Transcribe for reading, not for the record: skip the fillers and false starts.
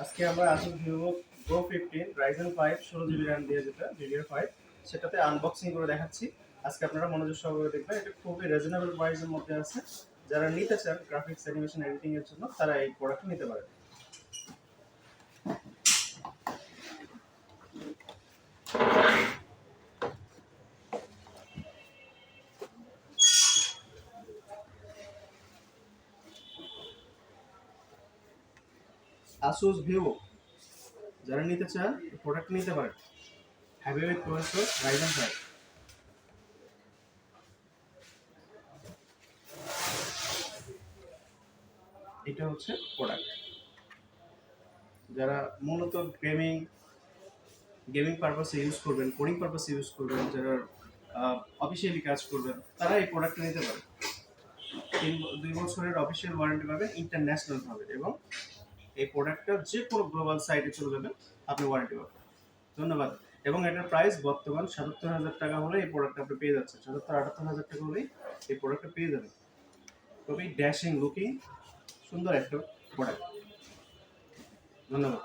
আজকে আমরা Asus Vivo গো 15 Ryzen 5 16 GB RAM দিয়ে যেটা DDR5 সেটাতে আনবক্সিং করে দেখাচ্ছি। আজকে আপনারা মনোযোগ সহকারে দেখবেন। এটা খুবই রিজনেবল প্রাইসের মধ্যে আছে। যারা নিতে চান গ্রাফিক্স অ্যানিমেশন এডিটিং এর জন্য তারা এই প্রোডাক্ট নিতে পারেন। আসুস ভিভো যারা নিতে চান প্রোডাক্ট নিতে পারেন। Heavyweight processor Ryzen 5। এটা হচ্ছে প্রোডাক্ট। যারা মূলত গেমিং পারপাসে ইউজ করবেন, কোডিং পারপাসে ইউজ করবেন, যারা অফিসিয়ালি কাজ করবেন তারা এই প্রোডাক্টটা নিতে পারেন। 2 বছরের অফিসিয়াল ওয়ারেন্টি পাবেন ইন্টারন্যাশনাল ভাবে, এবং এই প্রোডাক্টটা যে কোনো গ্লোবাল সাইটে চলে যাবেন আপনি ওয়ারেন্টি পাবেন। ধন্যবাদ। এবং এটার প্রাইস বর্তমান ৭৭,০০০ টাকা হলে এই প্রোডাক্ট আপনি পেয়ে যাচ্ছেন। ৭৭-৭৮,০০০ টাকা হলেই এই প্রোডাক্টটা পেয়ে যাবেন। খুবই ড্যাশিং লুকিং সুন্দর একটা প্রোডাক্ট। ধন্যবাদ।